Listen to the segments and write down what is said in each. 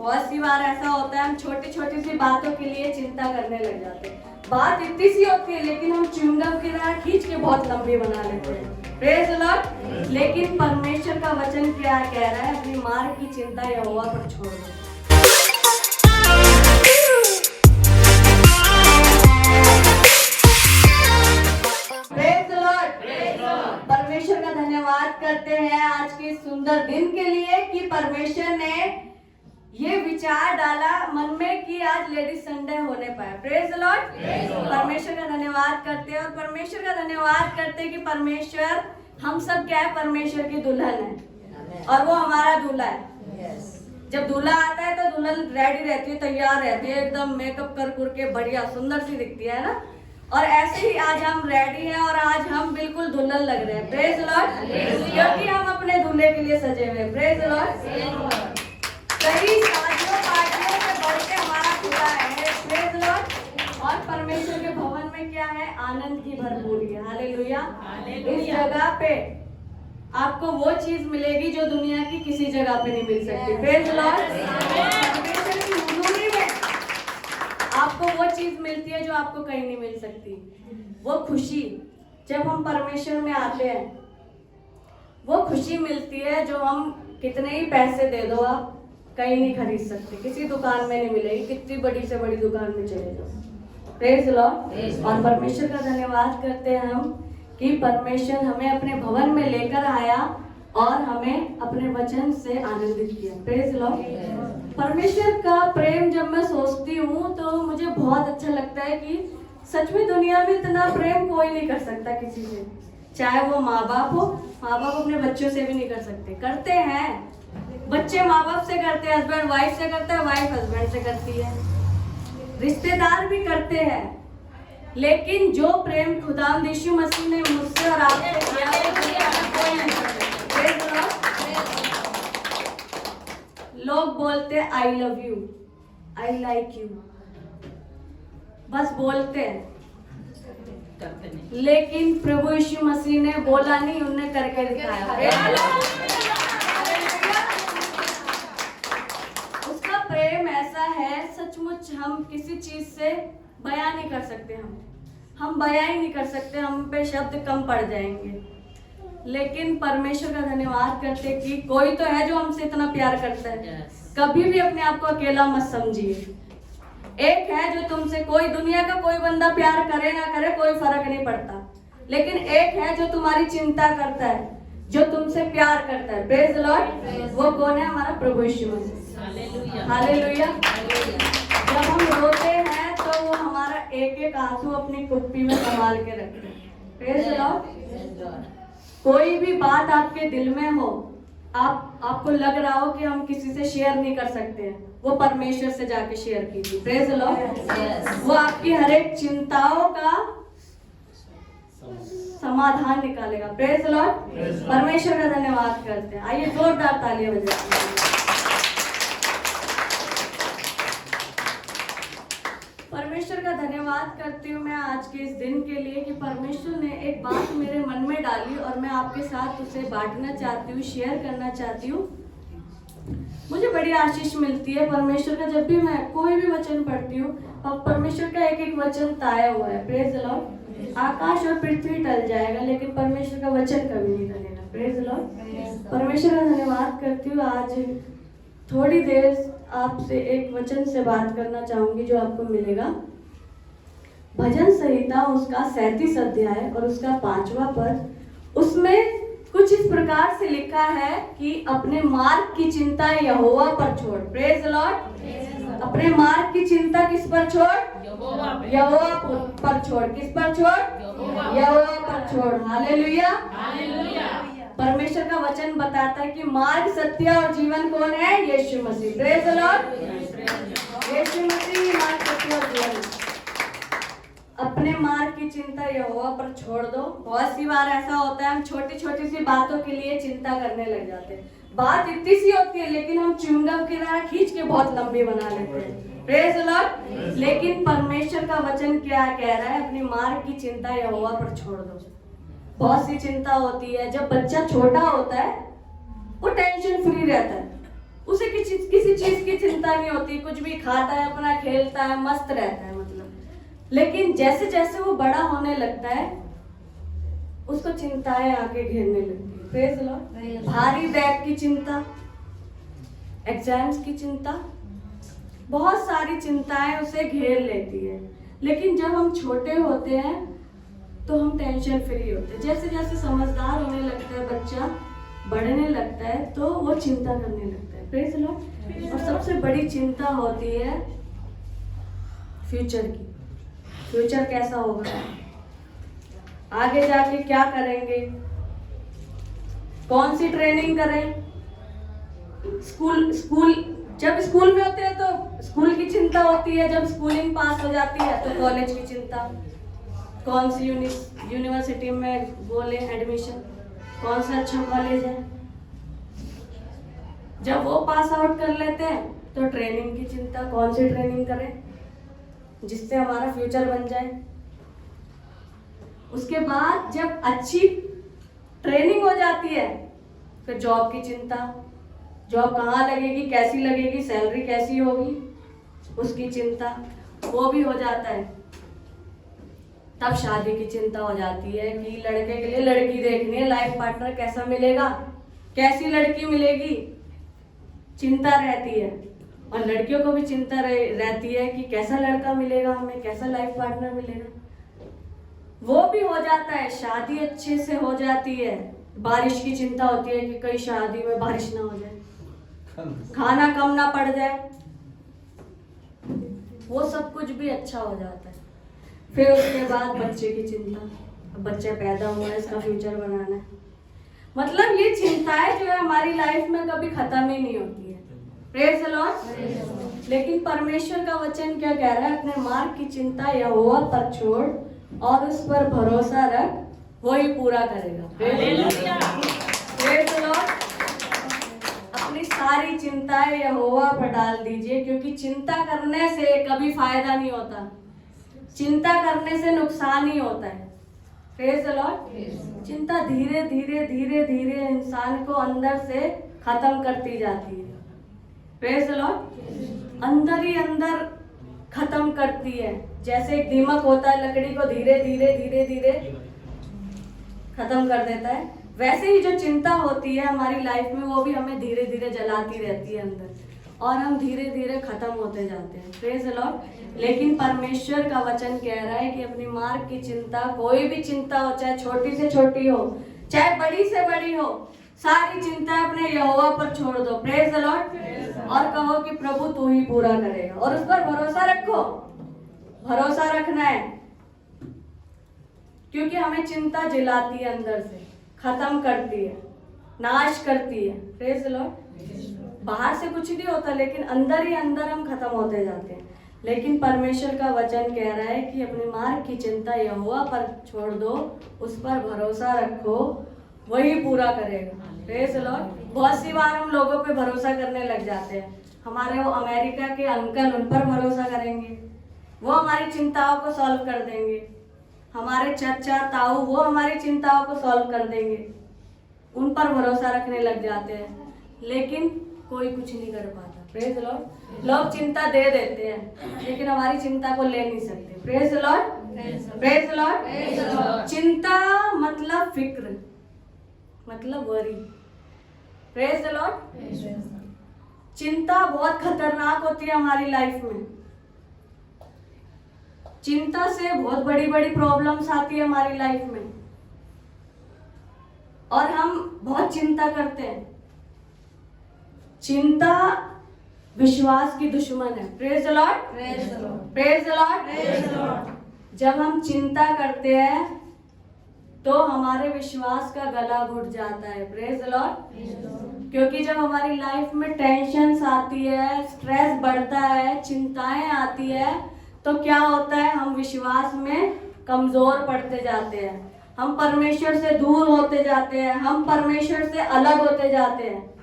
बहुत सी बार ऐसा होता है हम छोटी छोटी सी बातों के लिए चिंता करने लग जाते हैं। बात इतनी सी होती है लेकिन हम च्युइंगम की तरह खींच के बहुत लंबी बना लेते हैं। Praise the Lord. लेकिन परमेश्वर का वचन क्या कह रहा है? अपनी मार्ग की चिंता यहोवा पर छोड़ दो। Praise the Lord. परमेश्वर का धन्यवाद करते हैं आज के सुंदर दिन के लिए कि परमेश्वर ने ये विचार डाला मन में कि आज लेडीज संडे होने पाए। Praise the Lord. परमेश्वर का धन्यवाद करते हैं और परमेश्वर का धन्यवाद करते हैं कि परमेश्वर हम सब क्या है? परमेश्वर की दुल्हन है और वो हमारा दूल्हा है। जब दूल्हा आता है तो दुल्हन रेडी रहती है, तैयार रहती है, एकदम मेकअप कर के बढ़िया सुंदर सी दिखती है ना। और ऐसे ही आज हम रेडी हैं और आज हम बिल्कुल दुल्हन लग रहे हैं। Praise the Lord. क्योंकि हम अपने दूल्हे के लिए सजे हुए हैं। Praise the Lord. कई शादियों पार्टियों से बढ़ के हमारा खुदा है। Praise the Lord. और परमेश्वर के भवन में क्या है? आनंद की भरपूरी है। हालेलुया। इस जगह पे आपको वो चीज मिलेगी जो दुनिया की किसी जगह पे नहीं मिल सकती। Praise the Lord. परमेश्वर की हुजूरी में आपको वो चीज मिलती है जो आपको कहीं नहीं मिल सकती। वो खुशी जब हम परमेश्वर में आते हैं, वो खुशी मिलती है जो हम कितने ही पैसे दे दो आप कहीं नहीं खरीद सकते, किसी दुकान में नहीं मिलेगी, कितनी बड़ी से बड़ी दुकान में चले जाओ। Praise the Lord. और परमेश्वर का धन्यवाद करते हैं हम कि परमेश्वर हमें अपने भवन में लेकर आया और हमें अपने वचन से आनंदित किया। Praise the Lord. परमेश्वर का प्रेम जब मैं सोचती हूँ तो मुझे बहुत अच्छा लगता है कि सच में दुनिया में इतना प्रेम कोई नहीं कर सकता किसी से, चाहे वो माँ बाप हो। माँ बाप अपने बच्चों से भी नहीं कर सकते, करते हैं बच्चे माँ बाप से करते हैं, हस्बैंड वाइफ से करता है, वाइफ हस्बैंड से करती है, रिश्तेदार भी करते हैं। लेकिन जो प्रेम खुदावंद यीशु मसीह ने मुझसे और आपसे किया कोई नहीं कर सकता। लोग बोलते हैं I love you, I like you, बस बोलते हैं करते नहीं। लेकिन प्रभु यीशु मसीह ने बोला नहीं, उन्हें करके दिखाया। उसका प्रेम ऐसा है सचमुच हम किसी चीज से बयां नहीं कर सकते। हम बयां ही नहीं कर सकते, हम पे शब्द कम पड़ जाएंगे। लेकिन परमेश्वर का धन्यवाद करते कि कोई तो है जो हमसे इतना प्यार करता है। कभी भी अपने आप को अकेला मत समझिए। एक है जो तुमसे, कोई दुनिया का कोई बंदा प्यार करे ना करे कोई फर्क नहीं पड़ता, लेकिन एक है जो तुम्हारी चिंता करता है, जो तुमसे प्यार करता है। Praise the Lord. वो कौन है? हमारा प्रभु यीशु मसीह। हालेलुया। जब हम रोते हैं तो वो हमारा एक एक आंसू अपनी कुप्पी में संभाल के रखते हैं। Praise the Lord. कोई भी बात आपके दिल में हो, आपको लग रहा हो कि हम किसी से शेयर नहीं कर सकते हैं, वो परमेश्वर से जाके शेयर कीजिए। Praise the Lord. वो आपकी हर एक चिंताओं का समाधान निकालेगा। Praise the Lord. परमेश्वर का धन्यवाद करते हैं। आइए जोरदार तालियां बजाते हैं। परमेश्वर का धन्यवाद करती हूँ मैं आज के इस दिन के लिए कि परमेश्वर ने एक बात मेरे मन में डाली और मैं आपके साथ उसे बांटना चाहती हूँ, शेयर करना चाहती हूँ। मुझे बड़ी आशीष मिलती है परमेश्वर का, जब भी मैं कोई भी वचन पढ़ती हूँ और परमेश्वर का एक एक वचन ताया हुआ है। Praise the Lord. आकाश और पृथ्वी टल जाएगा लेकिन परमेश्वर का वचन कभी नहीं टलेगा। Praise the Lord. परमेश्वर का धन्यवाद करती हूँ। आज थोड़ी देर आपसे एक वचन से बात करना चाहूंगी जो आपको मिलेगा। भजन संहिता उसका 37 अध्याय और उसका 5वां पद, उसमें कुछ इस प्रकार से लिखा है कि अपने मार्ग की चिंता यहोवा पर छोड़। Praise the Lord. अपने मार्ग की चिंता किस पर छोड़? यहोवा पर छोड़। किस पर छोड़? यहोवा पर छोड़। हालेलुया। परमेश्वर का वचन बताता है कि मार्ग, सत्य और जीवन कौन है? यीशु मसीह। Praise the Lord. यीशु मसीह मार्ग, सत्य और जीवन। अपने मार्ग की चिंता यहोवा पर छोड़ दो। बहुत सी बार ऐसा होता है हम छोटी छोटी सी बातों के लिए चिंता करने लग जाते हैं। बात इतनी सी होती है लेकिन हम च्युइंगम की तरह खींच के बहुत लंबी बना लेते हैं। Praise the Lord. लेकिन परमेश्वर का वचन क्या कह रहा है? अपनी मार्ग की चिंता यहोवा पर छोड़ दो। बहुत सी चिंता होती है। जब बच्चा छोटा होता है वो टेंशन फ्री रहता है, उसे किसी चीज की चिंता नहीं होती, कुछ भी खाता है, अपना खेलता है, मस्त रहता है मतलब। लेकिन जैसे जैसे वो बड़ा होने लगता है उसको चिंताएं आके घेरने लगती है। Praise the Lord. भारी बैग की चिंता, एग्जाम्स की चिंता, बहुत सारी चिंताएं उसे घेर लेती है। लेकिन जब हम छोटे होते हैं तो हम टेंशन फ्री होते हैं। जैसे जैसे समझदार होने लगता है बच्चा, बढ़ने लगता है, तो वो चिंता करने लगता है। Praise the Lord. और सबसे बड़ी चिंता होती है फ्यूचर की। फ्यूचर कैसा होगा, आगे जाके क्या करेंगे, कौन सी ट्रेनिंग करें। स्कूल जब स्कूल में होते हैं तो स्कूल की चिंता होती है, जब स्कूलिंग पास हो जाती है तो कॉलेज की चिंता, कौन सी यूनिवर्सिटी में वो ले एडमिशन, कौन सा अच्छा कॉलेज है। जब वो पास आउट कर लेते हैं तो ट्रेनिंग की चिंता, कौन सी ट्रेनिंग करें जिससे हमारा फ्यूचर बन जाए। उसके बाद जब अच्छी ट्रेनिंग हो जाती है फिर जॉब की चिंता, जॉब कहाँ लगेगी, कैसी लगेगी, सैलरी कैसी होगी, उसकी चिंता, वो भी हो जाता है। तब शादी की चिंता हो जाती है कि लड़के के लिए लड़की देखनी है, लाइफ पार्टनर कैसा मिलेगा, कैसी लड़की मिलेगी, चिंता रहती है। और लड़कियों को भी चिंता रहती है कि कैसा लड़का मिलेगा हमें, कैसा लाइफ पार्टनर मिलेगा। वो भी हो जाता है, शादी अच्छे से हो जाती है। बारिश की चिंता होती है कि कहीं शादी में बारिश ना हो जाए, खाना कम ना पड़ जाए, वो सब कुछ भी अच्छा हो जाता है। फिर उसके बाद बच्चे की चिंता, बच्चा पैदा हुआ है, इसका फ्यूचर बनाना है। मतलब ये चिंताएं जो है हमारी लाइफ में कभी खत्म ही नहीं होती है। Praise the Lord. लेकिन परमेश्वर का वचन क्या कह रहा है, अपने मार्ग की चिंता यहोवा पर छोड़ और उस पर भरोसा रख, वो ही पूरा करेगा। Praise the Lord. अपनी सारी चिंताएं यहोवा पर डाल दीजिए, क्योंकि चिंता करने से कभी फायदा नहीं होता, चिंता करने से नुकसान ही होता है। Praise the Lord. चिंता धीरे धीरे धीरे धीरे इंसान को अंदर से खत्म करती जाती है। Praise the Lord. अंदर ही अंदर खत्म करती है। जैसे एक दीमक होता है, लकड़ी को धीरे धीरे धीरे धीरे खत्म कर देता है, वैसे ही जो चिंता होती है हमारी लाइफ में, वो भी हमें धीरे धीरे जलाती रहती है अंदर, और हम धीरे धीरे खत्म होते जाते हैं। Praise the Lord. लेकिन परमेश्वर का वचन कह रहा है कि अपनी मार्ग की चिंता, कोई भी चिंता हो, चाहे छोटी से छोटी हो, चाहे बड़ी से बड़ी हो, सारी चिंता अपने यहोवा पर छोड़ दो। Praise the Lord. और कहो कि प्रभु तू ही पूरा करेगा, और उस पर भरोसा रखो। भरोसा रखना है, क्योंकि हमें चिंता जलाती है, अंदर से खत्म करती है, नाश करती है। Praise the Lord. बाहर से कुछ नहीं होता, लेकिन अंदर ही अंदर हम खत्म होते जाते हैं। लेकिन परमेश्वर का वचन कह रहा है कि अपने मार्ग की चिंता यहोवा पर छोड़ दो, उस पर भरोसा रखो, वही पूरा करेगा। Praise the Lord. बहुत सी बार हम लोगों पे भरोसा करने लग जाते हैं। हमारे वो अमेरिका के अंकल, उन पर भरोसा करेंगे, वो हमारी चिंताओं को सॉल्व कर देंगे। हमारे चाचा ताऊ, वो हमारी चिंताओं को सॉल्व कर देंगे, उन पर भरोसा रखने लग जाते हैं, लेकिन कोई कुछ नहीं कर पाता। Praise the Lord. लोग चिंता दे देते हैं, लेकिन हमारी चिंता को ले नहीं सकते। Praise the Lord. Praise the Lord. चिंता मतलब फिक्र, मतलब वरी। Praise the Lord. चिंता बहुत खतरनाक होती है हमारी लाइफ में। चिंता से बहुत बड़ी बड़ी प्रॉब्लम्स आती है हमारी लाइफ में, और हम बहुत चिंता करते हैं। चिंता विश्वास की दुश्मन है। Praise the Lord. Praise the Lord. जब हम चिंता करते हैं तो हमारे विश्वास का गला घुट जाता है। Praise the Lord. क्योंकि जब हमारी लाइफ में टेंशन आती है, स्ट्रेस बढ़ता है, चिंताएं आती है, तो क्या होता है, हम विश्वास में कमजोर पड़ते जाते हैं, हम परमेश्वर से दूर होते जाते हैं, हम परमेश्वर से अलग होते जाते हैं।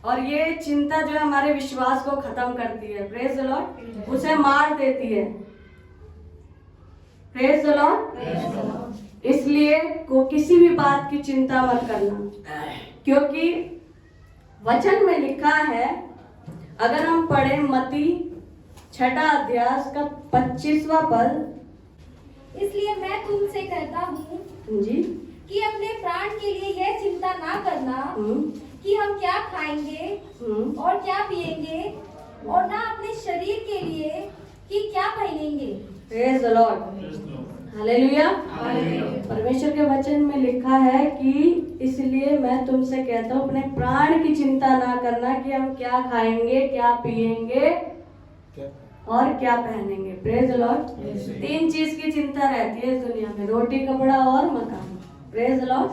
और ये चिंता जो है हमारे विश्वास को खत्म करती है। Praise the Lord. उसे मार देती है। Praise the Lord. इसलिए को किसी भी बात की चिंता मत करना, क्योंकि वचन में लिखा है, अगर हम पढ़े मत्ती 6 अध्याय का 25वां पद, इसलिए मैं तुमसे कहता हूँ जी, कि अपने प्राण के लिए यह चिंता ना करना कि हम क्या खाएंगे और क्या पिएंगे, और ना अपने शरीर के लिए कि क्या पहनेंगे। Praise the Lord, hallelujah. परमेश्वर के वचन में लिखा है कि इसलिए मैं तुमसे कहता हूँ अपने प्राण की चिंता ना करना कि हम क्या खाएंगे, क्या पिएंगे और क्या पहनेंगे। Praise the Lord. 3 चीज की चिंता रहती है इस दुनिया में, रोटी, कपड़ा और मकान। Praise the Lord.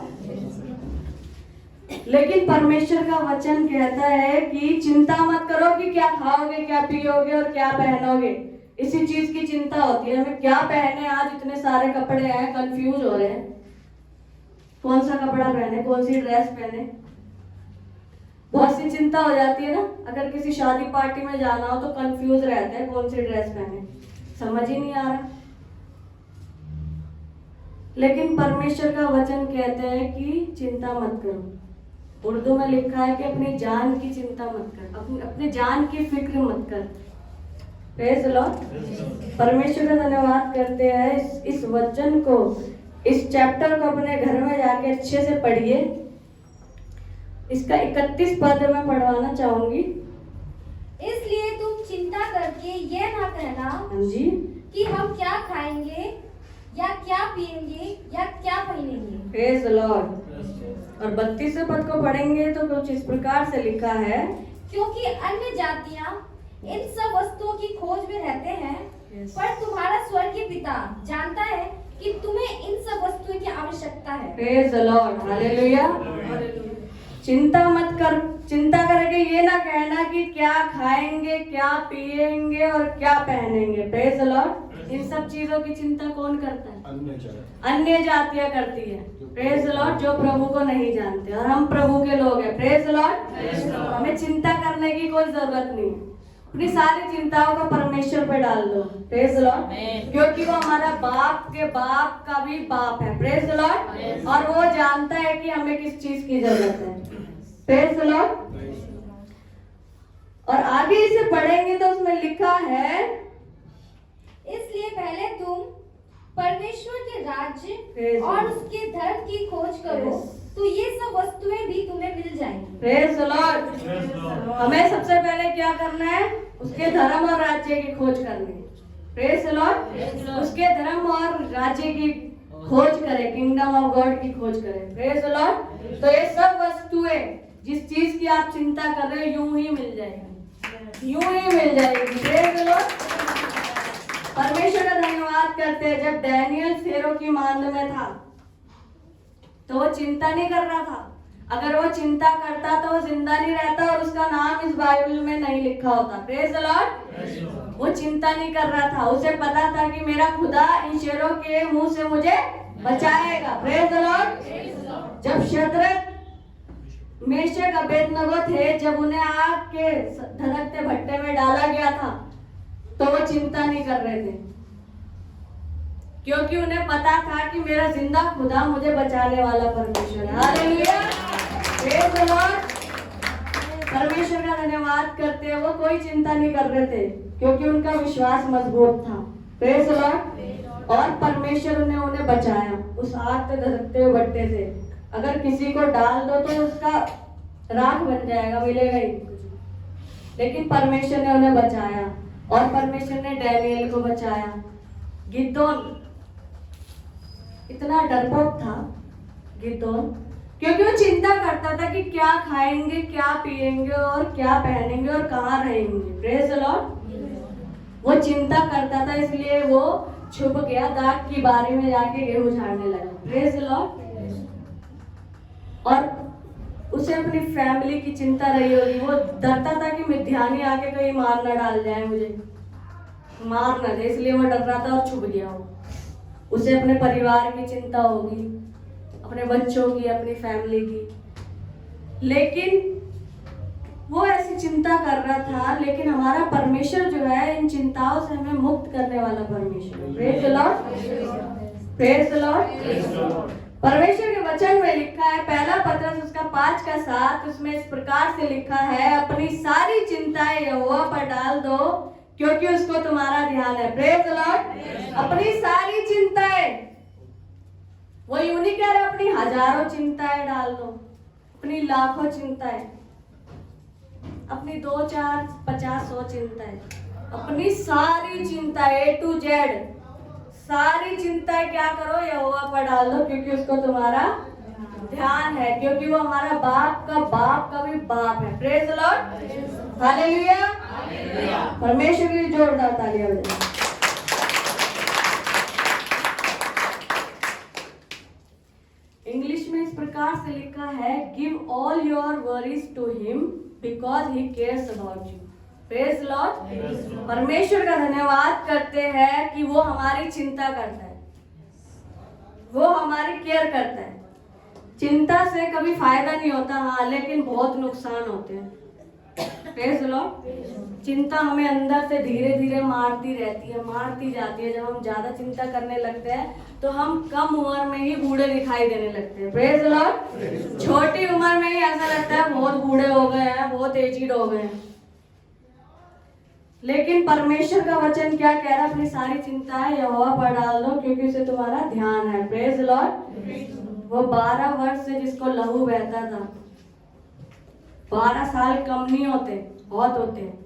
लेकिन परमेश्वर का वचन कहता है कि चिंता मत करो कि क्या खाओगे, क्या पियोगे और क्या पहनोगे। इसी चीज की चिंता होती है हमें, क्या पहने। आज इतने सारे कपड़े हैं, कंफ्यूज हो रहे हैं, कौन सा कपड़ा पहने, कौन सी ड्रेस पहने। बहुत सी चिंता हो जाती है ना। अगर किसी शादी पार्टी में जाना हो तो कंफ्यूज रहते हैं कौन सी ड्रेस पहने, समझ ही नहीं आ रहा। लेकिन परमेश्वर का वचन कहते हैं कि चिंता मत करो। उर्दू में लिखा है कि अपनी जान की चिंता मत कर, अपनी जान की फिक्र मत कर। Praise the Lord. परमेश्वर का धन्यवाद करते हैं। इस वचन को, इस चैप्टर को अपने घर में जाके अच्छे से पढ़िए। इसका 31 पद मैं पढ़वाना चाहूंगी। इसलिए तुम चिंता करके यह ना कहना जी कि हम क्या खाएंगे या क्या पिएंगे या क्या पहनेंगे। Praise the Lord. और 32 पद को पढ़ेंगे तो कुछ इस प्रकार से लिखा है, क्योंकि अन्य जातियां इन सब वस्तुओं की खोज में रहते हैं, पर तुम्हारा स्वर्गीय पिता जानता है कि तुम्हें इन सब वस्तुओं की आवश्यकता है। Praise the Lord, hallelujah. चिंता मत कर, चिंता करके ये ना कहना कि क्या खाएंगे, क्या पिएंगे और क्या पहनेंगे। Praise the Lord. इन सब चीजों की चिंता कौन करता है? अन्य जातियां करती है। Praise the Lord. जो प्रभु को नहीं जानते, और हम प्रभु के लोग हैं। Praise the Lord. हमें चिंता करने की कोई जरूरत नहीं है। अपनी सारी चिंताओं को परमेश्वर पे डाल दो। Praise the Lord. क्योंकि वो हमारा बाप के बाप का भी बाप है। Praise the Lord. और वो जानता है कि हमें किस चीज की जरूरत है। Praise the Lord. और आगे इसे पढ़ेंगे तो उसमें लिखा है, इसलिए पहले तुम परमेश्वर के राज्य और उसके धर्म की खोज करो, तो ये सब वस्तुएं भी तुम्हें मिल जाएंगी। Praise the Lord. हमें सबसे पहले क्या करना है? उसके धर्म और राज्य की खोज करनी है। Praise the Lord. उसके धर्म और राज्य की खोज करें, किंगडम ऑफ गॉड की खोज करें। Praise the Lord. तो ये सब वस्तुएं, जिस चीज की आप चिंता कर रहे हो, यूं ही मिल जाएगी, यूं ही मिल जाएगी। Praise the Lord. परमेश्वर का धन्यवाद करते हैं। जब डैनियल फेरो की मांद में था तो वो चिंता नहीं कर रहा था। अगर वो चिंता करता तो वो जिंदा नहीं रहता और उसका नाम इस बाइबल में नहीं लिखा होता। Praise the Lord. वो चिंता नहीं कर रहा था, उसे पता था कि मेरा खुदा इन शेरों के मुंह से मुझे बचाएगा। Praise the Lord. जब शद्रक, मेशक, अबेदनगो थे, जब उन्हें आग के धधकते भट्टे में डाला गया था तो वो चिंता नहीं कर रहे थे, क्योंकि उन्हें पता था कि मेरा जिंदा खुदा मुझे बचाने वाला परमेश्वर है। हालेलुया। Praise the Lord. परमेश्वर का धन्यवाद करते हैं। वो कोई चिंता नहीं कर रहे थे क्योंकि उनका विश्वास मजबूत था। Praise the Lord. और परमेश्वर ने उन्हें बचाया उस आग से धधकते हुए भट्टे से। अगर किसी को डाल दो तो उसका राख बन जाएगा, मिलेगा ही, लेकिन परमेश्वर ने उन्हें बचाया। और परमेश्वर ने डैनियल को बचाया। गिदोन इतना डरपोक था, गिदोन, क्योंकि वो चिंता करता था कि क्या खाएंगे, क्या पिएंगे और क्या पहनेंगे और कहाँ रहेंगे। Praise the Lord. वो चिंता करता था, इसलिए वो छुप गया, दाग की बारी में जाके गेहूं झाड़ने लगा। Praise the Lord. और उसे अपनी फैमिली की चिंता रही होगी। वो डरता था कि मिद्यानी आके कहीं मार ना डाल जाए, मुझे मार ना दे, इसलिए वो डर रहा था और छुप गया। वो उसे अपने परिवार की चिंता होगी, अपने बच्चों की, अपनी फैमिली की। लेकिन वो ऐसी चिंता कर रहा था, लेकिन हमारा परमेश्वर जो है इन चिंताओं से हमें मुक्त करने वाला परमेश्वर। Praise the Lord. Praise the Lord. परमेश्वर के वचन में लिखा है, पहला पत्रस उसका 5:7, उसमें इस प्रकार से लिखा है, अपनी सारी चिंताएं यहोवा पर डाल दो क्योंकि उसको तुम्हारा ध्यान है। Praise the Lord. अपनी सारी चिंताएं, वो यूं नहीं कह रहा अपनी हजारों चिंताएं डाल दो, अपनी लाखों चिंताएं, अपनी 2, 4, 50, 100 चिंताएं, अपनी सारी चिंता A to Z, सारी चिंताएं क्या करो, यहोवा पर डाल दो क्योंकि उसको तुम्हारा ध्यान है, क्योंकि वो हमारा बाप का भी बाप है। Praise the Lord, hallelujah. परमेश्वर की जोरदार तालियां बजाएं। इंग्लिश में इस प्रकार से लिखा है, give all your worries to him because he cares about you. Praise lord. परमेश्वर का धन्यवाद करते हैं कि वो हमारी चिंता करता है, वो हमारी केयर करता है। चिंता से कभी फायदा नहीं होता, हाँ, लेकिन बहुत नुकसान होते हैं। Praise Lord. चिंता हमें अंदर से धीरे धीरे मारती रहती है, मारती जाती है। जब हम ज्यादा चिंता करने लगते हैं तो हम कम उम्र में ही बूढ़े दिखाई देने लगते हैं। Praise Lord. छोटी उम्र में ही ऐसा लगता है बहुत बूढ़े हो गए हैं, बहुत एजिड हो गए हैं। लेकिन परमेश्वर का वचन क्या कह रहा है, अपनी सारी चिंताएं यहोवा पर डाल दो क्योंकि उसे तुम्हारा ध्यान है। Praise Lord. वो 12 वर्ष से जिसको लहू बहता था, 12 साल कम नहीं होते, बहुत होते हैं।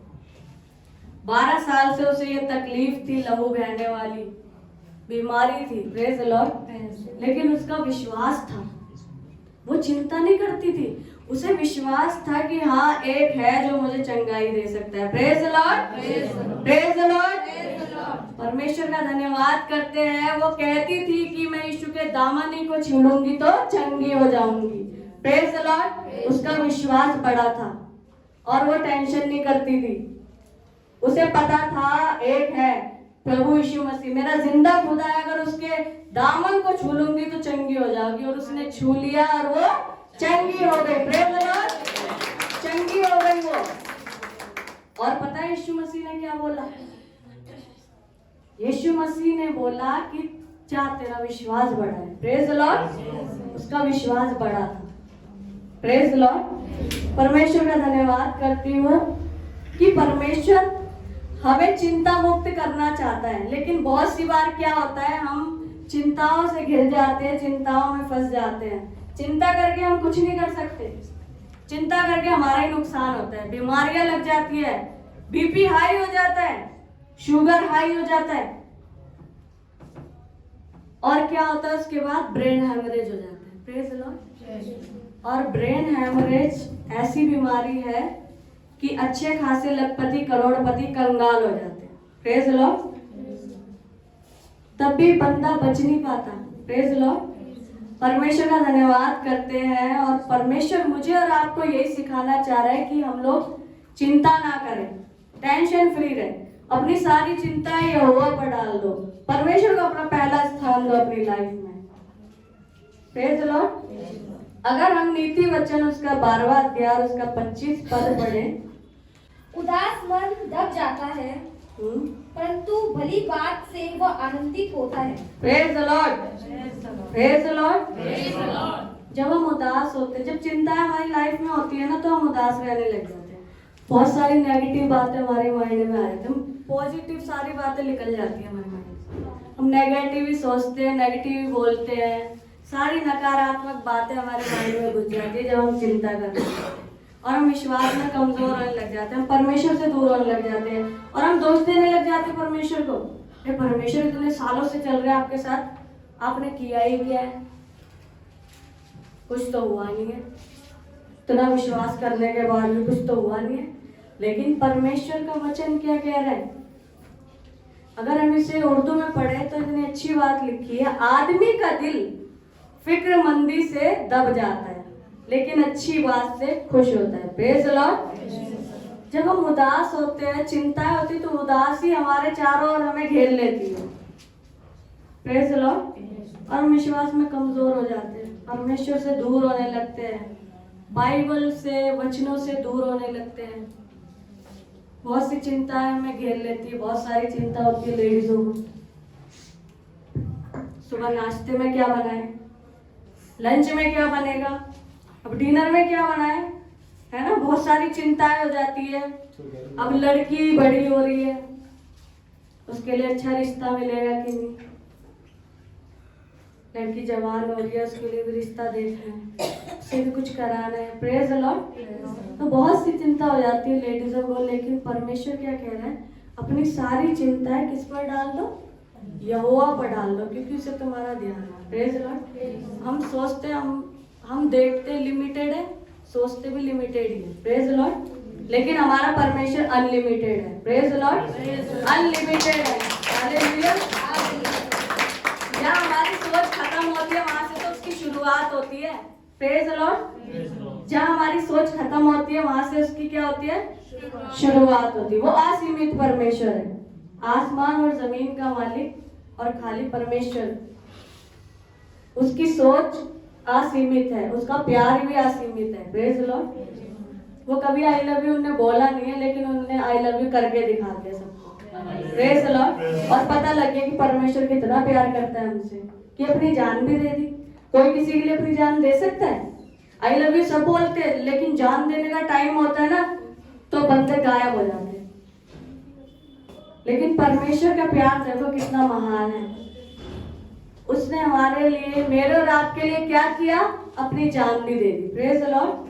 12 साल से उसे ये तकलीफ थी, लहू बहने वाली बीमारी थी। Praise Lord. लेकिन उसका विश्वास था, वो चिंता नहीं करती थी, उसे विश्वास था कि हाँ, एक है जो मुझे चंगाई दे सकता है। Praise Lord, praise lord. परमेश्वर का धन्यवाद करते हैं। वो कहती थी कि मैं यीशु के दामन को छूलूंगी तो चंगी हो जाऊंगी। Praise Lord. उसका विश्वास बड़ा था और वो टेंशन नहीं करती थी। उसे पता था एक है, प्रभु यीशु मसीह, मेरा जिंदा खुदा है, अगर उसके दामन को छू लूंगी तो चंगी हो जाएगी। और उसने छू लिया और वो चंगी हो गई। Praise Lord. चंगी हो गई वो। और पता है यीशु मसीह ने क्या बोला? यीशु मसीह ने बोला कि क्या तेरा विश्वास बड़ा है। Praise Lord. उसका विश्वास बड़ा था। Praise lord. परमेश्वर का धन्यवाद करती हूँ कि परमेश्वर हमें चिंता मुक्त करना चाहता है। लेकिन बहुत सी बार क्या होता है, हम चिंताओं से घिर जाते हैं, चिंताओं में फंस जाते हैं। चिंता करके हम कुछ नहीं कर सकते, चिंता करके हमारा ही नुकसान होता है। बीमारियां लग जाती है, बीपी हाई हो जाता है, शुगर हाई हो जाता है, और क्या होता है उसके बाद ब्रेन हेमरेज हो जाता है। Praise Lord. और ब्रेन हेमरेज ऐसी बीमारी है कि अच्छे खासे लखपति करोड़पति कंगाल हो जाते हैं। Praise Lord. तब भी बंदा बच नहीं पाता। Praise lord. परमेश्वर का धन्यवाद करते हैं। और परमेश्वर मुझे और आपको यही सिखाना चाह रहा है कि हम लोग चिंता ना करें, टेंशन फ्री रहे, अपनी सारी चिंताएं यहोवा पर डाल दो, परमेश्वर को अपना पहला स्थान दो अपनी लाइफ में। Praise Lord. अगर हम नीति वचन उसका 12वां अध्याय उसका 25 पद पढ़े, उदास मन दब जाता है परंतु भली बात से वह आनंदित होता है। Praise the Lord, praise the Lord. जब हम उदास होते, जब चिंता हमारी लाइफ में होती है ना, तो हम उदास रहने लग जाते हैं। बहुत सारी नेगेटिव बातें हमारे माइंड में आ जाती हैं, पॉजिटिव सारी बातें निकल जाती है हमारे माइंड से। हम नेगेटिव ही सोचते हैं, नेगेटिव ही बोलते हैं, सारी नकारात्मक बातें हमारे माइंड में घुस जाती है जब हम चिंता करते हैं। और हम विश्वास में कमजोर होने लग जाते हैं, हम परमेश्वर से दूर होने लग जाते हैं, और हम दोष देने लग जाते हैं परमेश्वर को। ये परमेश्वर इतने सालों से चल रहा है आपके साथ, आपने किया ही क्या है, कुछ तो हुआ नहीं है, इतना विश्वास करने के बाद भी कुछ तो हुआ नहीं है। लेकिन परमेश्वर का वचन क्या कह रहा है? अगर हम इसे उर्दू में पढ़े तो इतनी अच्छी बात लिखी है, आदमी का दिल फिक्रमंदी से दब जाता है लेकिन अच्छी बात से खुश होता है। Praise Lord. जब हम उदास होते हैं, चिंता होती, तो उदासी हमारे चारों ओर हमें घेर लेती है। Praise Lord. और हम विश्वास में कमजोर हो जाते हैं, परमेश्वर से दूर होने लगते हैं, बाइबल से, वचनों से दूर होने लगते हैं। बहुत सी चिंताएं हमें घेर लेती है, बहुत सारी चिंता होती है लेडीजों को। सुबह नाश्ते में क्या बनाए, लंच में क्या बनेगा, अब डिनर में क्या बनाए, है ना। बहुत सारी चिंताएं हो जाती है। अब लड़की बड़ी हो रही है, उसके लिए अच्छा रिश्ता मिलेगा कि नहीं, लड़की जवान हो रही है, उसके लिए भी रिश्ता देखना है, उसे भी कुछ कराना है। Praise the Lord. तो बहुत सी चिंता हो जाती है लेडीजों को, लेकिन परमेश्वर क्या कह रहा है, अपनी सारी चिंताएं किस पर डाल दो, यहोवा पर डाल दो, क्योंकि उसे तुम्हारा ध्यान है। Praise the Lord. हम सोचते हम देखते लिमिटेड है, सोचते भी लिमिटेड ही है। Praise the Lord. लेकिन हमारा परमेश्वर अनलिमिटेड है। Praise the Lord. अनलिमिटेड है। हालेलुया। जहाँ हमारी सोच खत्म होती है वहां से तो उसकी शुरुआत होती है। Praise the Lord. जहाँ हमारी सोच खत्म होती है वहां से उसकी क्या होती है, शुरुआत होती है। वो असीमित परमेश्वर है, आसमान और जमीन का मालिक और खाली परमेश्वर। उसकी सोच असीमित है, उसका प्यार भी असीमित है। Praise the Lord. वो कभी आई लव यू उन्होंने बोला नहीं है, लेकिन उन्होंने आई लव यू करके दिखा दिया सबको। Praise the Lord. और पता लग गया कि परमेश्वर कितना प्यार करता है हमसे, कि अपनी जान भी दे दी। कोई किसी के लिए अपनी जान दे सकता है? आई लव यू सब बोलते हैं, लेकिन जान देने का टाइम होता है ना तो बंदे गायब हो जाते हैं। लेकिन परमेश्वर का प्यार देखो कितना महान है। उसने हमारे लिए, मेरे और आपके लिए क्या किया, अपनी जान भी दे दी। Praise the Lord.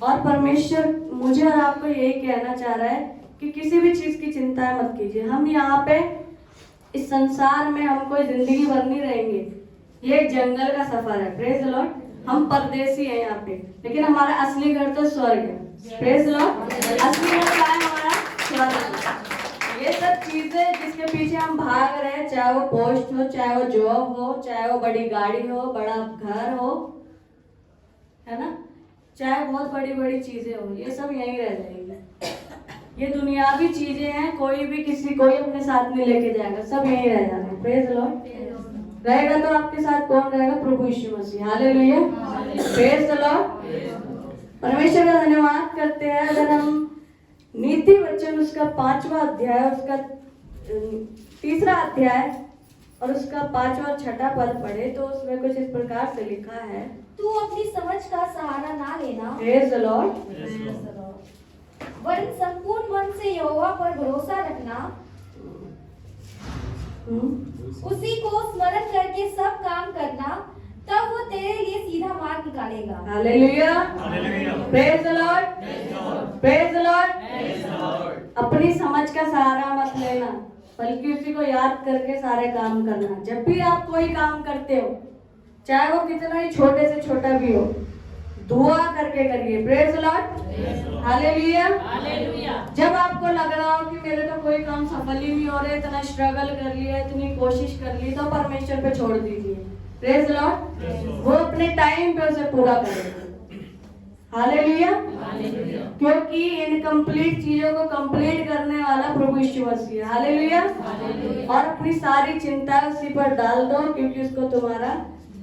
और परमेश्वर मुझे और आपको यही कहना चाह रहा है कि किसी भी चीज की चिंता मत कीजिए। हम यहाँ पे इस संसार में हम कोई जिंदगी भर नहीं रहेंगे, ये एक जंगल का सफर है। Praise the Lord. हम परदेसी हैं यहाँ पे, लेकिन हमारा असली घर तो स्वर्ग है। Praise the Lord. असली घर क्या है हमारा? स्वर्ग। ये सब चीजें जिसके पीछे हम भाग रहे हैं, चाहे वो पोस्ट हो, चाहे वो जॉब हो, चाहे वो बड़ी गाड़ी हो, बड़ा घर हो, है ना, चाहे बहुत बड़ी बड़ी चीजें हो, ये सब यहीं रह जाएंगे। ये दुनियावी चीजें हैं, कोई अपने साथ में लेके जाएगा, सब यहीं रह जाना है। Praise the Lord. रहेगा तो आपके साथ कौन रहेगा? प्रभु यीशु मसीह। हालेलुया। Praise the Lord. परमेश्वर का धन्यवाद करते हैं। अगर हम नीति वचन उसका 5वां अध्याय, उसका 3रा अध्याय और उसका 5वां और 6ठा पद पढ़े तो उसमें कुछ इस प्रकार से लिखा है, तू अपनी समझ का सहारा ना लेना, प्रेज द लॉर्ड, वरन संपूर्ण मन से यहोवा पर भरोसा रखना, उसी को स्मरण करके सब काम करना, तब वो तेरे लिए सीधा मार्ग निकालेगा। Hallelujah. Praise the Lord. Praise the Lord. अपनी समझ का सहारा मत लेना, बल्कि उसी को याद करके सारे काम करना। जब भी आप कोई काम करते हो, चाहे वो कितना ही छोटे से छोटा भी हो, दुआ करके करिए। Praise the Lord. हालेलुया। जब आपको लग रहा हो कि मेरे तो कोई काम सफल ही नहीं हो रहे, इतना स्ट्रगल कर लिया, इतनी कोशिश कर ली, तो परमेश्वर पे छोड़ दीजिए। Praise the Lord. वो अपने टाइम पे उसे पूरा करेगा। हालेलुया। क्योंकि इनकम्प्लीट चीजों को कंप्लीट करने वाला प्रभु यीशु मसीह है। हालेलुया। और अपनी सारी चिंता उसी पर डाल दो, क्योंकि उसको तुम्हारा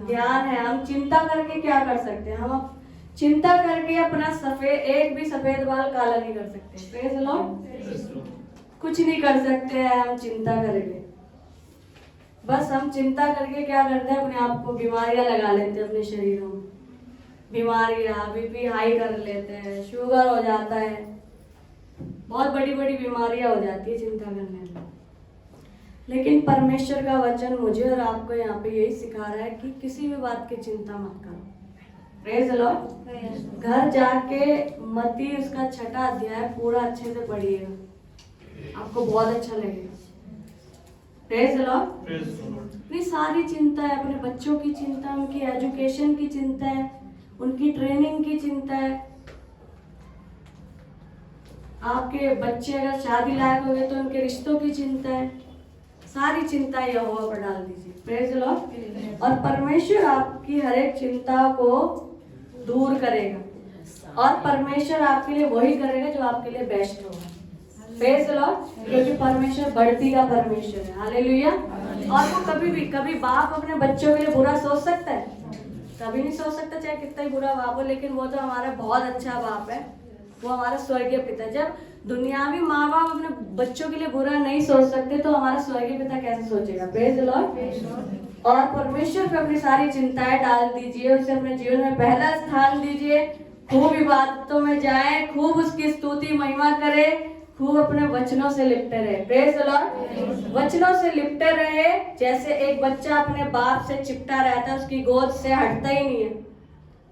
ध्यान है। हम चिंता करके क्या कर सकते हैं? हम चिंता करके अपना एक भी सफेद बाल काला नहीं कर सकते। Praise the Lord. कुछ नहीं कर सकते हैं हम चिंता करके। बस हम चिंता करके क्या करते हैं, अपने आप को बीमारियां लगा लेते हैं, अपने शरीरों में बीमारियां, बीपी हाई कर लेते हैं, शुगर हो जाता है, बहुत बड़ी बड़ी बीमारियां हो जाती है चिंता करने में। लेकिन परमेश्वर का वचन मुझे और आपको यहाँ पे यही सिखा रहा है कि किसी भी बात की चिंता मत करो। Praise the Lord. घर जाके मत्ती उसका 6ठा अध्याय पूरा अच्छे से पढ़िएगा, आपको बहुत अच्छा लगेगा। Praise the Lord. इतनी सारी चिंता है, अपने बच्चों की चिंता, उनकी एजुकेशन की चिंता है, उनकी ट्रेनिंग की चिंता है। आपके बच्चे अगर शादी लायक हो गए तो उनके रिश्तों की चिंता है। सारी चिंता यहोवा पर डाल दीजिए। Praise the Lord. और परमेश्वर आपकी हर एक चिंता को दूर करेगा, और परमेश्वर आपके लिए वही करेगा जो आपके लिए बेस्ट होगा। Praise the Lord. क्योंकि परमेश्वर बढ़ती का परमेश्वर है। हालेलुया। और वो कभी बाप अपने बच्चों के लिए बुरा सोच सकता है? कभी नहीं सोच सकता, चाहे कितना ही बुरा बाप हो। लेकिन वो तो हमारा बहुत अच्छा बाप है, वो हमारा स्वर्गीय पिता। जब दुनियावी माँ बाप अपने बच्चों के लिए बुरा नहीं सोच सकते तो हमारा स्वर्गीय पिता कैसे सोचेगा? Praise the Lord. और परमेश्वर पे अपनी सारी चिंताएं डाल दीजिए, उसे अपने जीवन में पहला स्थान दीजिए। खूब इबादतों में जाएं, खूब उसकी स्तुति महिमा करें, खूब अपने वचनों से लिपटे रहे। Praise the Lord. वचनों से लिपटे रहे, जैसे एक बच्चा अपने बाप से चिपटा रहता है, उसकी गोद से हटता ही नहीं है,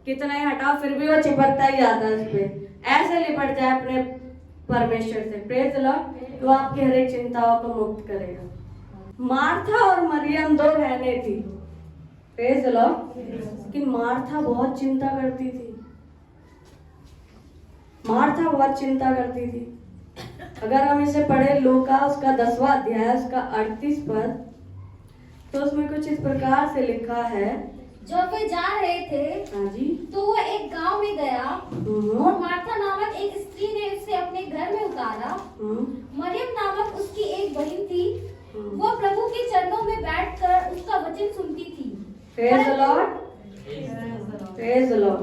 कितना ही हटाओ फिर भी वो चिपकता ही जाता है उस पे। ऐसे लिपट जाए अपने परमेश्वर से। Praise the Lord. तो आपकी हर एक चिंताओं को मुक्त करेगा। मार्था और मरियम दो बहनें थी। Praise the Lord. लेकिन मार्था बहुत चिंता करती थी, मार्था बहुत चिंता करती थी। अगर हम इसे पढ़े लूका उसका 10वां अध्याय उसका 38 पद, तो उसमें कुछ इस प्रकार से लिखा है। जब वे जा रहे थे, हाँ जी, तो वो एक गांव में गया और मार्था नामक एक स्त्री ने उसे अपने घर में उतारा। मरियम नामक उसकी एक बहन थी, वो प्रभु के चरणों में बैठकर उसका वचन सुनती थी। Praise the Lord. Praise the Lord.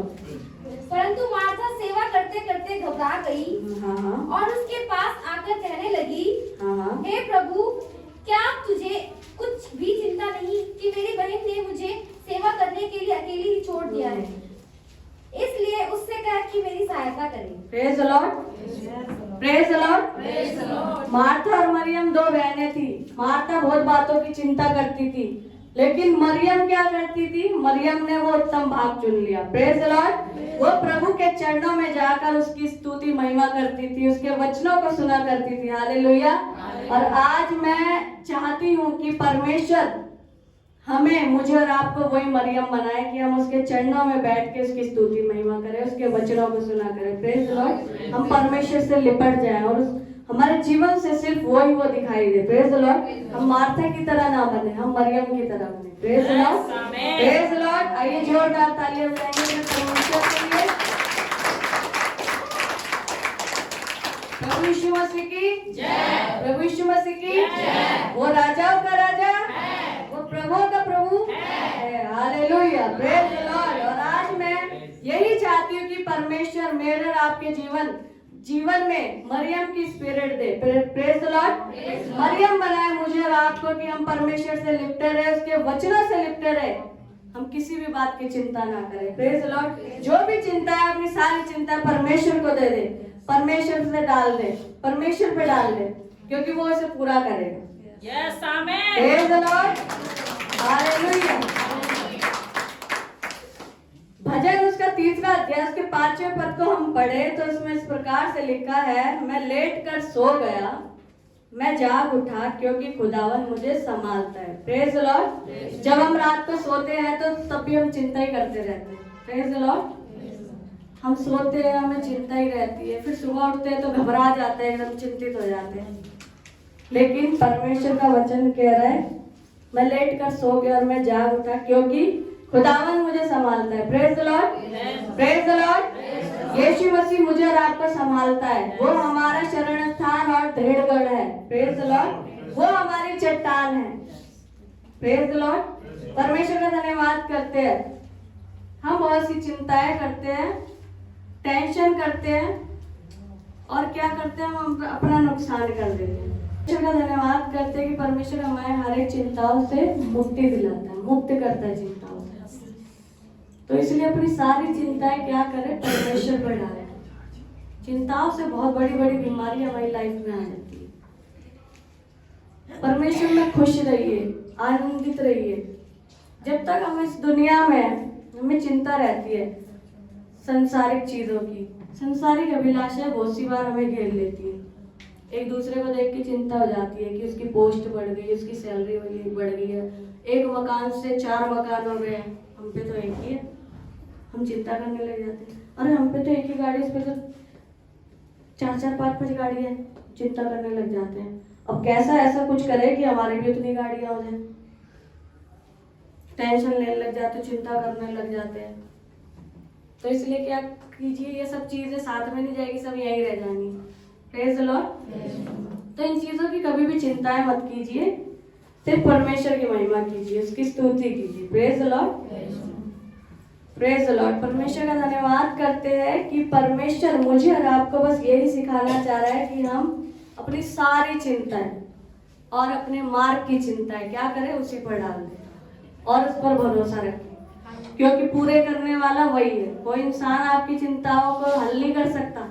परंतु मार्था सेवा करते करते घबरा गई हाँ। और उसके पास आकर कहने लगी, हाँ। हे प्रभु, क्या तुझे कुछ भी चिंता नहीं कि मेरी बहन ने मुझे सेवा करने के लिए अकेली ही छोड़ दिया है, इसलिए उससे कह कि मेरी सहायता करे। Praise the Lord. Praise the Lord. Martha और मरियम दो बहनें थी। मार्था बहुत बातों की चिंता करती थी, लेकिन मरियम क्या करती थी? मरियम ने वो उत्तम भाग चुन लिया। Praise the Lord. वो प्रभु के चरणों में जाकर उसकी स्तुति महिमा करती थी, उसके वचनों को सुना करती थी। हालेलुया। और आज मैं चाहती हूँ कि परमेश्वर हमें, मुझे और आपको वही मरियम बनाए कि हम उसके चरणों में बैठ के उसकी स्तुति महिमा करें, उसके वचनों को सुना करें। Praise the Lord. हम परमेश्वर से लिपट जाएं और हमारे जीवन से सिर्फ वो दिखाई दे। Praise the Lord. हम मार्था की तरह ना बने, हम मरियम की तरह बने। Praise the Lord. Praise the Lord. आइए जोरदार तालियां बजाएंगे परमेश्वर के लिए। प्रभु यीशु मसीह की जय। प्रभु यीशु मसीह की जय। वो राजाओं का राजा, वो प्रभुओं का प्रभु है। हालेलुया। Praise the Lord. और आज मैं यही चाहती हूँ कि परमेश्वर मेरे और आपके जीवन में मरियम की स्पिरिट दे। Praise the lord. मरियम बनाए मुझे और आपको कि हम परमेश्वर से लिपटे रहे, उसके वचनों से लिपटे रहे, हम किसी भी बात की चिंता ना करें। Praise the Lord. जो भी चिंता है अपनी सारी चिंता परमेश्वर को दे दे, परमेश्वर से डाल दे, परमेश्वर पे डाल दे, क्योंकि वो इसे पूरा करेगा। Yes amen. Praise the Lord. Hallelujah. भजन उसका 30वां अध्याय उसके 5वें पद को हम पढ़े तो उसमें इस प्रकार से लिखा है, मैं लेट कर सो गया, मैं जाग उठा, क्योंकि खुदावन मुझे संभालता है। Praise the Lord. जब हम रात को सोते हैं तो तब भी हम चिंता ही करते रहते हैं। Praise the Lord. हम सोते हैं, हमें चिंता ही रहती है, फिर सुबह उठते हैं तो घबरा जाते हैं, एकदम चिंतित हो जाते हैं। लेकिन परमेश्वर का वचन कह रहा है, मैं लेट कर सो गया और मैं जाग उठा, क्योंकि खुदावन मुझे संभालता है। Praise the Lord. Praise the Lord. यीशु मसीह मुझे और आपको संभालता है। वो हमारा शरण स्थान और दृढ़गढ़ है। Praise the Lord. वो हमारी चट्टान है। Praise the Lord. परमेश्वर का धन्यवाद करते हैं। हम बहुत सी चिंताएं करते हैं, टेंशन करते हैं, और क्या करते हैं, हम अपना नुकसान कर देते हैं। परमेश्वर का धन्यवाद करते हैं कि परमेश्वर हमें हर एक चिंताओं से मुक्ति दिलाता है, मुक्त करता है चिंताओं से। तो इसलिए अपनी सारी चिंताएं क्या करें, परमेश्वर पर डालें। चिंताओं से बहुत बड़ी बड़ी बीमारी हमारी लाइफ में आ जाती है। परमेश्वर में खुश रहिए, आनंदित रहिए। जब तक हम इस दुनिया में हमें चिंता रहती है संसारिक चीजों की, संसारिक अभिलाषाएं बहुत सी बार हमें घेर लेती है। एक दूसरे को देख के चिंता हो जाती है कि उसकी पोस्ट बढ़ गई, उसकी सैलरी बढ़ गई है, एक मकान से 4 मकान हो गए, हम पे तो एक ही है। हम चिंता करने लग जाते हैं, अरे हम पे तो एक ही गाड़ी, इस पे तो 4-4, 5-5 गाड़ी है, चिंता करने लग जाते हैं। अब कैसा ऐसा कुछ करे कि हमारी भी उतनी गाड़ियां हो जाए, टेंशन लेने लग जाते, चिंता करने लग जाते हैं। तो इसलिए क्या कीजिए, ये सब चीजें साथ में नहीं जाएगी, सब यहीं रह जाएंगी। Praise the Lord. तो इन चीजों की कभी भी चिंताएं मत कीजिए, सिर्फ परमेश्वर की महिमा कीजिए, उसकी स्तुति कीजिए। Praise the Lord. Praise the Lord. परमेश्वर का धन्यवाद करते हैं कि परमेश्वर मुझे और आपको बस यही सिखाना चाह रहा है कि हम अपनी सारी चिंताएं और अपने मार्ग की चिंताएं क्या करें, उसी पर डाल दें और उस पर भरोसा रखिए, क्योंकि पूरे करने वाला वही है। कोई इंसान आपकी चिंताओं को हल नहीं कर सकता,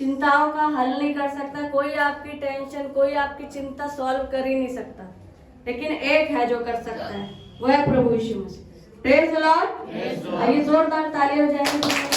चिंताओं का हल नहीं कर सकता, कोई आपकी टेंशन, कोई आपकी चिंता सॉल्व कर ही नहीं सकता, लेकिन एक है जो कर सकता है, वो है प्रभु यीशु मसीह। Praise the Lord. आइए जोरदार ताली हो जाएगी।